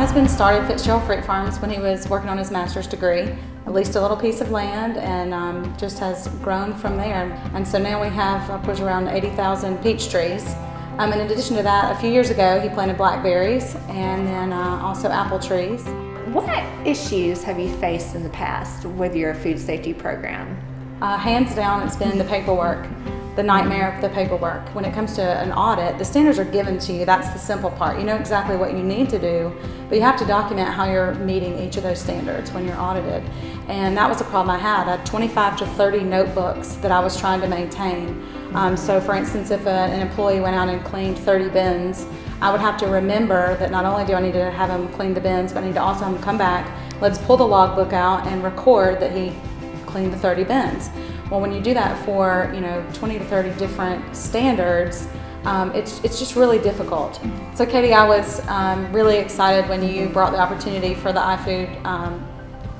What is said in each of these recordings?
husband started Fitzgerald Fruit Farms when he was working on his master's degree, at least a little piece of land, and just has grown from there. And so now we have upwards around 80,000 peach trees. And in addition to that, a few years ago, he planted blackberries and then also apple trees. What issues have you faced in the past with your food safety program? Hands down, it's been the paperwork, the nightmare of the paperwork. When it comes to an audit, the standards are given to you. That's the simple part. You know exactly what you need to do, but you have to document how you're meeting each of those standards when you're audited. And that was a problem I had. I had 25 to 30 notebooks that I was trying to maintain. So for instance, if an employee went out and cleaned 30 bins, I would have to remember that not only do I need to have him clean the bins, but I need to also have him come back, let's pull the logbook out and record that he cleaned the 30 bins. Well, when you do that for 20 to 30 different standards, it's just really difficult. So Katie, I was really excited when you brought the opportunity for the iFood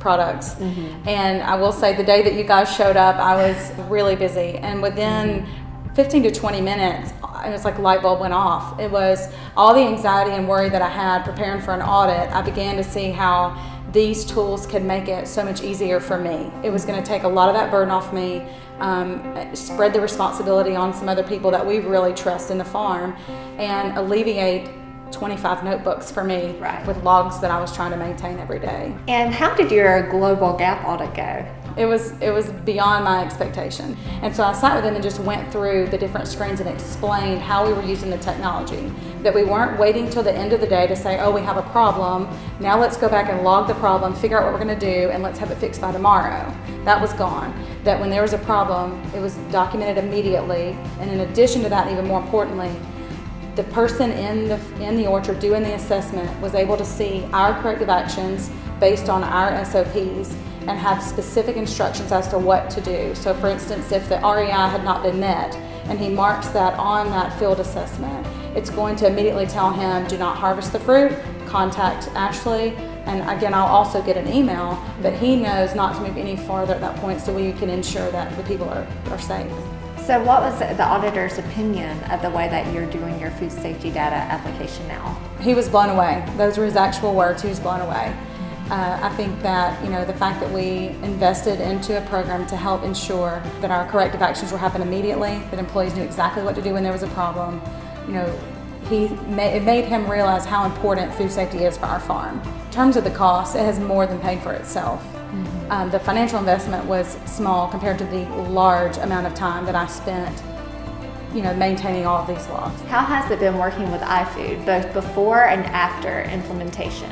products. And I will say the day that you guys showed up, I was really busy, and within 15 to 20 minutes, it was like a light bulb went off. It was all the anxiety and worry that I had preparing for an audit. I began to see how these tools could make it so much easier for me. It was going to take a lot of that burden off me, spread the responsibility on some other people that we really trust in the farm, and alleviate 25 notebooks for me with logs that I was trying to maintain every day. And how did your global gap audit go? It was beyond my expectation. And so I sat with them and just went through the different screens and explained how we were using the technology. That we weren't waiting till the end of the day to say, oh, we have a problem, now let's go back and log the problem, figure out what we're going to do, and let's have it fixed by tomorrow. That was gone. That when there was a problem, it was documented immediately. And in addition to that, even more importantly, the person in the orchard doing the assessment was able to see our corrective actions based on our SOPs and have specific instructions as to what to do. So for instance, if the REI had not been met and he marks that on that field assessment, it's going to immediately tell him, do not harvest the fruit, contact Ashley, and again, I'll also get an email, but he knows not to move any farther at that point so we can ensure that the people are safe. So what was the auditor's opinion of the way that you're doing your food safety data application now? He was blown away. Those were his actual words. He was blown away. I think that the fact that we invested into a program to help ensure that our corrective actions were happening immediately, that employees knew exactly what to do when there was a problem, it made him realize how important food safety is for our farm. In terms of the cost, it has more than paid for itself. The financial investment was small compared to the large amount of time that I spent maintaining all of these logs. How has it been working with iFood, both before and after implementation?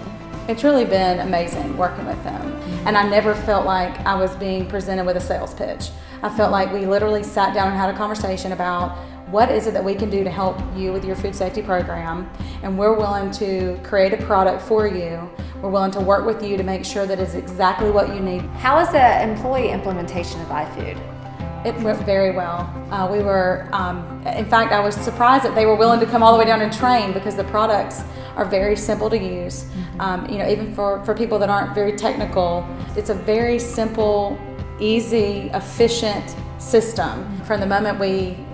It's really been amazing working with them. And I never felt like I was being presented with a sales pitch. I felt like we literally sat down and had a conversation about what is it that we can do to help you with your food safety program, and we're willing to create a product for you. We're willing to work with you to make sure that it's exactly what you need. How was the employee implementation of iFood? It went very well. We were, in fact, I was surprised that they were willing to come all the way down and train, because the products are very simple to use. Even for people that aren't very technical, it's a very simple, easy, efficient system. From the moment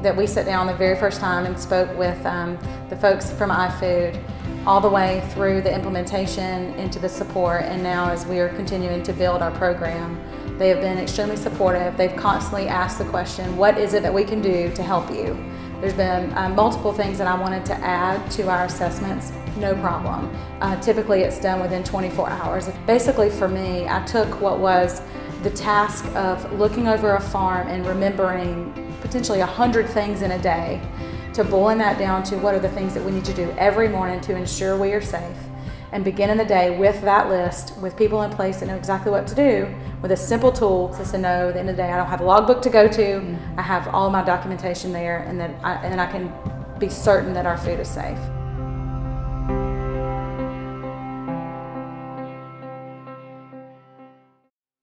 that we sat down the very first time and spoke with the folks from iFood, all the way through the implementation into the support, and now as we are continuing to build our program, they have been extremely supportive. They've constantly asked the question, what is it that we can do to help you? There's been multiple things that I wanted to add to our assessments, no problem. Typically it's done within 24 hours. Basically for me, I took what was the task of looking over a farm and remembering potentially 100 things in a day, to boiling that down to what are the things that we need to do every morning to ensure we are safe, and beginning the day with that list, with people in place that know exactly what to do, with a simple tool just to know at the end of the day I don't have a logbook to go to, I have all my documentation there, and then I can be certain that our food is safe.